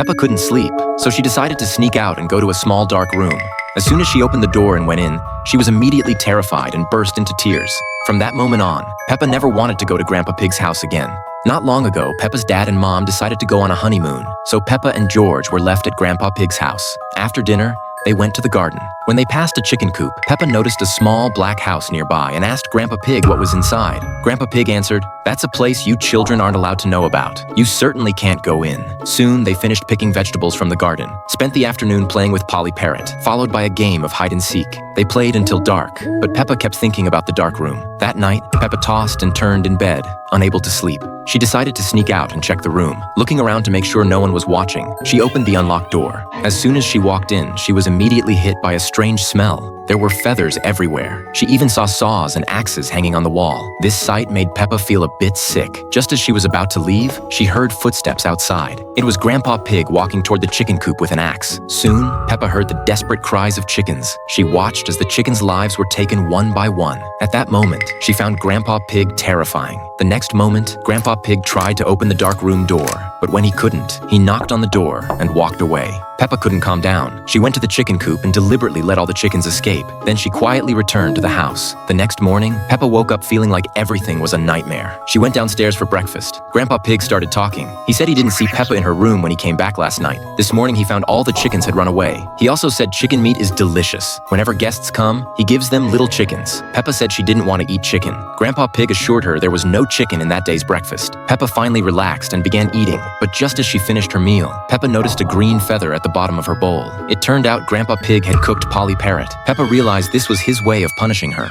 Peppa couldn't sleep, so she decided to sneak out and go to a small dark room. As soon as she opened the door and went in, she was immediately terrified and burst into tears. From that moment on, Peppa never wanted to go to Grandpa Pig's house again. Not long ago, Peppa's dad and mom decided to go on a honeymoon, so Peppa and George were left at Grandpa Pig's house. After dinner, they went to the garden. When they passed a chicken coop, Peppa noticed a small black house nearby and asked Grandpa Pig what was inside. Grandpa Pig answered, "That's a place you children aren't allowed to know about. You certainly can't go in." Soon, they finished picking vegetables from the garden, spent the afternoon playing with Polly Parrot, followed by a game of hide and seek. They played until dark, but Peppa kept thinking about the dark room. That night, Peppa tossed and turned in bed, unable to sleep. She decided to sneak out and check the room. Looking around to make sure no one was watching, she opened the unlocked door. As soon as she walked in, she was immediately hit by a strange smell. There were feathers everywhere. She even saw saws and axes hanging on the wall. This sight made Peppa feel a bit sick. Just as she was about to leave, she heard footsteps outside. It was Grandpa Pig walking toward the chicken coop with an axe. Soon, Peppa heard the desperate cries of chickens. She watched as the chickens' lives were taken one by one. At that moment, she found Grandpa Pig terrifying. The next moment, Grandpa Pig tried to open the dark room door, but when he couldn't, he knocked on the door and walked away. Peppa couldn't calm down. She went to the chicken coop and deliberately let all the chickens escape. Then she quietly returned to the house. The next morning, Peppa woke up feeling like everything was a nightmare. She went downstairs for breakfast. Grandpa Pig started talking. He said he didn't see Peppa in her room when he came back last night. This morning, he found all the chickens had run away. He also said chicken meat is delicious. Whenever guests come, he gives them little chickens. Peppa said she didn't want to eat chicken. Grandpa Pig assured her there was no chicken in that day's breakfast. Peppa finally relaxed and began eating, but just as she finished her meal, Peppa noticed a green feather at the bottom of her bowl. It turned out Grandpa Pig had cooked Polly Parrot. Peppa realized this was his way of punishing her.